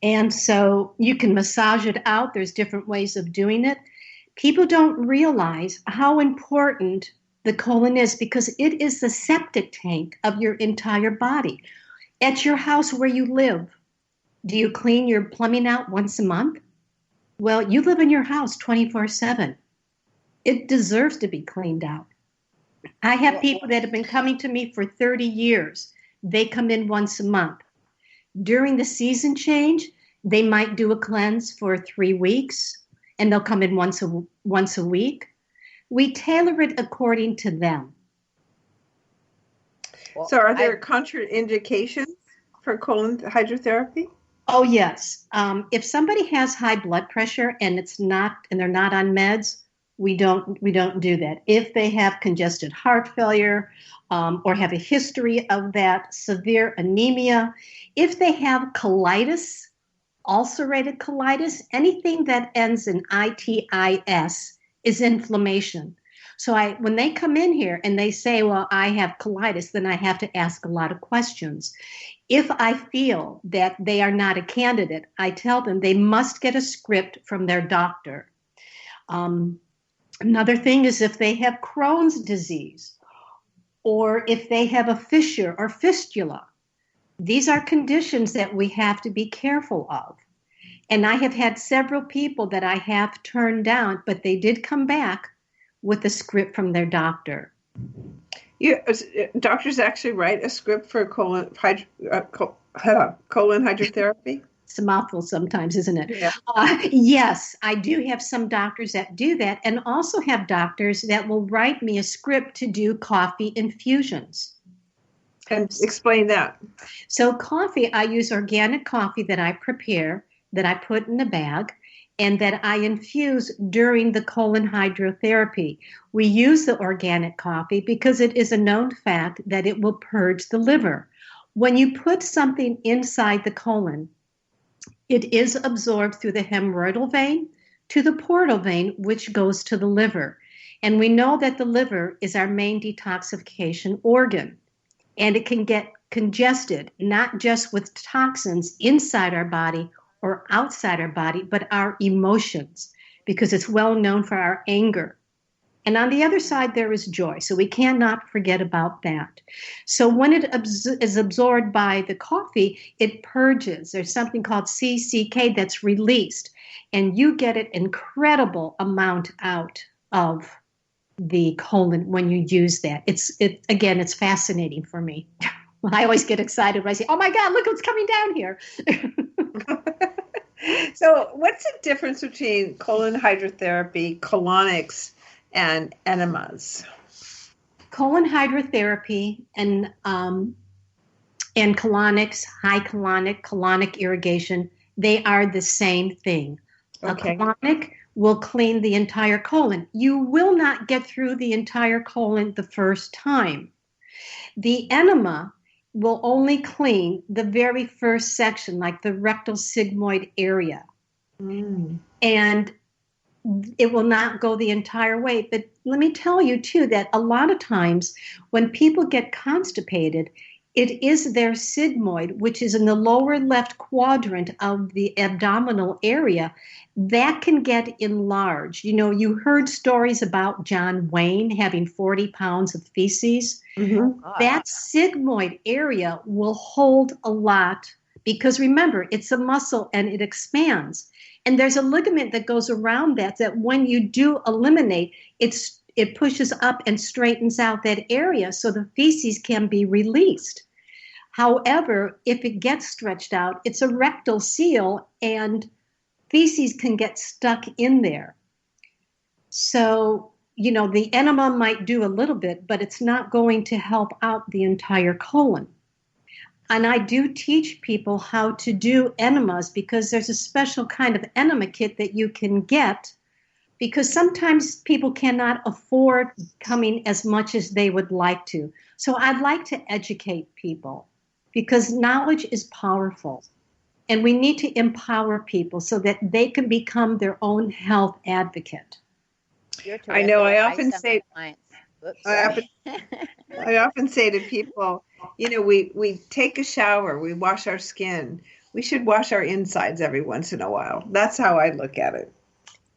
And so you can massage it out. There's different ways of doing it. People don't realize how important the colon is because it is the septic tank of your entire body. At your house where you live, do you clean your plumbing out once a month? Well, you live in your house 24/7. It deserves to be cleaned out. I have people that have been coming to me for 30 years. They come in once a month. During the season change, they might do a cleanse for 3 weeks, and they'll come in once a week. We tailor it according to them. So are there contraindications for colon hydrotherapy? Oh, yes. If somebody has high blood pressure and they're not on meds, we don't do that. If they have congested heart failure or have a history of that, severe anemia, if they have colitis, ulcerated colitis, anything that ends in itis is inflammation. So when they come in here and they say, well, I have colitis, then I have to ask a lot of questions. If I feel that they are not a candidate, I tell them they must get a script from their doctor. Another thing is if they have Crohn's disease or if they have a fissure or fistula. These are conditions that we have to be careful of. And I have had several people that I have turned down, but they did come back with a script from their doctor. Doctors actually write a script for colon hydrotherapy? It's a mouthful sometimes, isn't it? Yeah. Yes, I do have some doctors that do that, and also have doctors that will write me a script to do coffee infusions. And explain that. So coffee, I use organic coffee that I prepare, that I put in a bag, and that I infuse during the colon hydrotherapy. We use the organic coffee because it is a known fact that it will purge the liver. When you put something inside the colon, it is absorbed through the hemorrhoidal vein to the portal vein, which goes to the liver. And we know that the liver is our main detoxification organ. And it can get congested, not just with toxins inside our body or outside our body, but our emotions, because it's well known for our anger. And on the other side, there is joy. So we cannot forget about that. So when it is absorbed by the coffee, it purges. There's something called CCK that's released, and you get an incredible amount out of the colon when you use that. It's fascinating for me. I always get excited when I say, oh my God, look what's coming down here. So what's the difference between colon hydrotherapy, colonics, and enemas? Colon hydrotherapy and colonics, high colonic irrigation, they are the same thing. Okay. A colonic will clean the entire colon. You will not get through the entire colon the first time. The enema will only clean the very first section, like the rectal sigmoid area. And it will not go the entire way. But let me tell you, too, that a lot of times when people get constipated, it is their sigmoid, which is in the lower left quadrant of the abdominal area, that can get enlarged. You know, you heard stories about John Wayne having 40 pounds of feces. Mm-hmm. That sigmoid area will hold a lot because, remember, it's a muscle and it expands. And there's a ligament that goes around that when you do eliminate, it pushes up and straightens out that area so the feces can be released. However, if it gets stretched out, it's a rectal seal and feces can get stuck in there. So, you know, the enema might do a little bit, but it's not going to help out the entire colon. And I do teach people how to do enemas because there's a special kind of enema kit that you can get because sometimes people cannot afford coming as much as they would like to. So I'd like to educate people because knowledge is powerful. And we need to empower people so that they can become their own health advocate. I know. I often say, Oops, I sorry. often, I often say to people, we take a shower, we wash our skin. We should wash our insides every once in a while. That's how I look at it.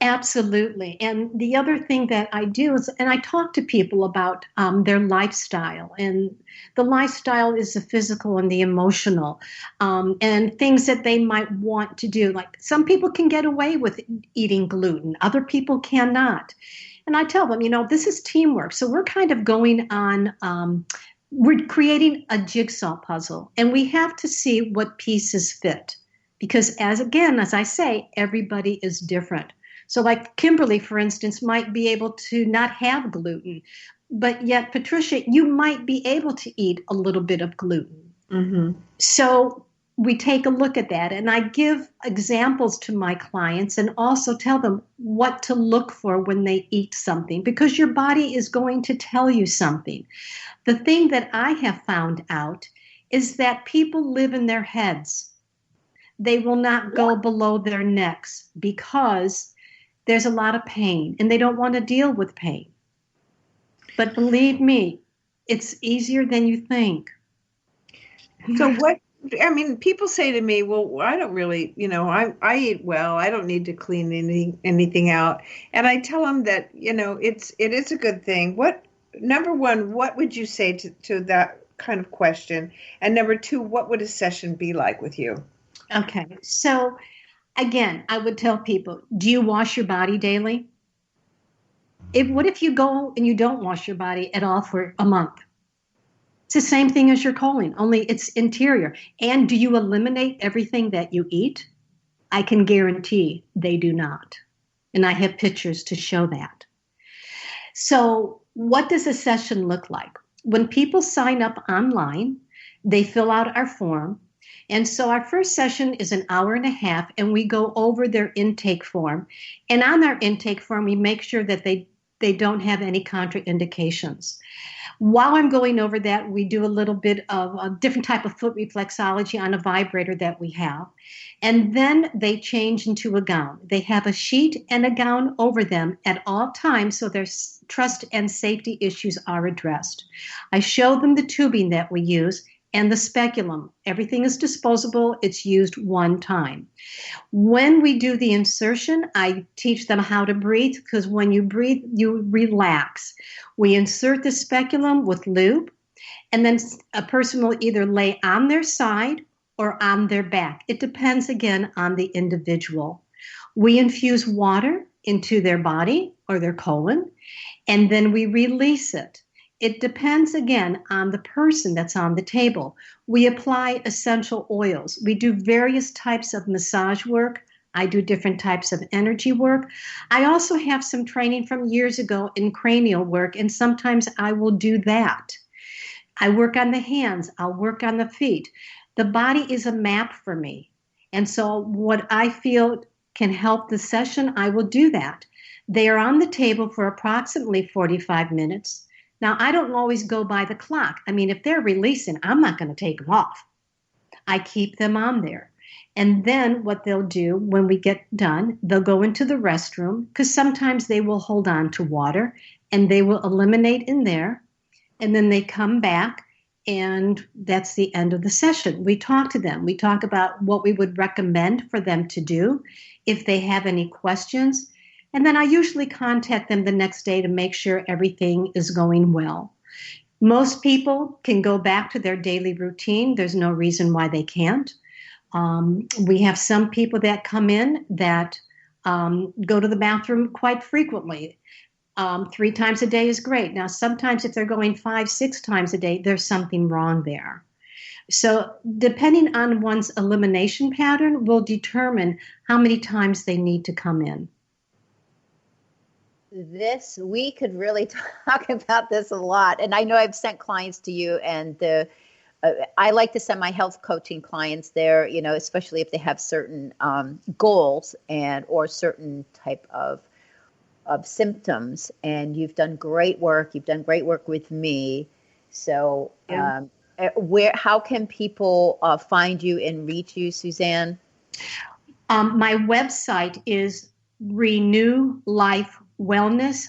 Absolutely. And the other thing that I do is, and I talk to people about their lifestyle. And the lifestyle is the physical and the emotional, and things that they might want to do. Like some people can get away with eating gluten, other people cannot. And I tell them, this is teamwork. So we're kind of going on, we're creating a jigsaw puzzle, and we have to see what pieces fit. Because as I say, everybody is different. So like Kimberly, for instance, might be able to not have gluten, but yet Patricia, you might be able to eat a little bit of gluten. Mm-hmm. So we take a look at that, and I give examples to my clients and also tell them what to look for when they eat something, because your body is going to tell you something. The thing that I have found out is that people live in their heads. They will not go below their necks because there's a lot of pain and they don't want to deal with pain. But believe me, it's easier than you think. So people say to me, well, I don't really, I eat well. I don't need to clean anything out. And I tell them that, it is a good thing. Number one, what would you say to that kind of question? And number two, what would a session be like with you? Okay. So again, I would tell people, do you wash your body daily? What if you go and you don't wash your body at all for a month? It's the same thing as your colon, only it's interior. And do you eliminate everything that you eat? I can guarantee they do not. And I have pictures to show that. So what does a session look like? When people sign up online, they fill out our form. And so our first session is an hour and a half, and we go over their intake form. And on our intake form, we make sure that they don't have any contraindications. While I'm going over that, we do a little bit of a different type of foot reflexology on a vibrator that we have. And then they change into a gown. They have a sheet and a gown over them at all times, so their trust and safety issues are addressed. I show them the tubing that we use and the speculum. Everything is disposable. It's used one time. When we do the insertion, I teach them how to breathe, because when you breathe, you relax. We insert the speculum with lube, and then a person will either lay on their side or on their back. It depends, again, on the individual. We infuse water into their body or their colon, and then we release it. It depends, again, on the person that's on the table. We apply essential oils. We do various types of massage work. I do different types of energy work. I also have some training from years ago in cranial work, and sometimes I will do that. I work on the hands. I'll work on the feet. The body is a map for me. And so what I feel can help the session, I will do that. They are on the table for approximately 45 minutes. Now, I don't always go by the clock. I mean, if they're releasing, I'm not going to take them off. I keep them on there. And then what they'll do when we get done, they'll go into the restroom, because sometimes they will hold on to water and they will eliminate in there. And then they come back, and that's the end of the session. We talk to them. We talk about what we would recommend for them to do if they have any questions. And then I usually contact them the next day to make sure everything is going well. Most people can go back to their daily routine. There's no reason why they can't. We have some people that come in that go to the bathroom quite frequently. 3 times a day is great. Now, sometimes if they're going 5, 6 times a day, there's something wrong there. So depending on one's elimination pattern will determine how many times they need to come in. We could really talk about this a lot. And I know I've sent clients to you, and I like to send my health coaching clients there, especially if they have certain goals or certain type of symptoms. And you've done great work. You've done great work with me. So how can people find you and reach you, Suzanne? My website is Renew Life Wellness,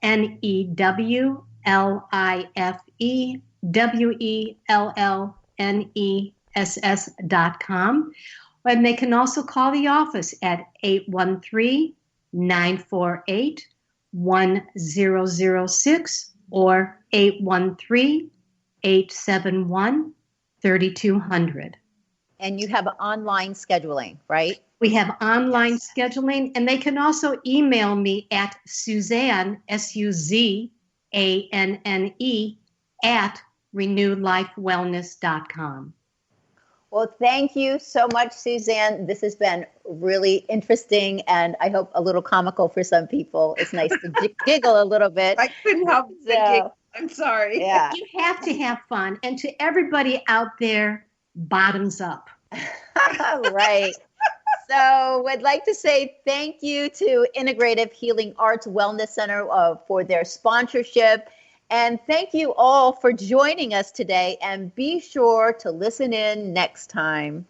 NEWLIFEWELLNESS.com. And they can also call the office at 813-948-1006 or 813-871-3200. And you have online scheduling, right? We have online scheduling, and they can also email me at Suzanne, SUZANNE, at renewedlifewellness.com. Well, thank you so much, Suzanne. This has been really interesting, and I hope a little comical for some people. It's nice to giggle a little bit. I couldn't help but giggle. I'm sorry. Yeah. You have to have fun. And to everybody out there, bottoms up. Right. So I'd like to say thank you to Integrative Healing Arts Wellness Center for their sponsorship. And thank you all for joining us today. And be sure to listen in next time.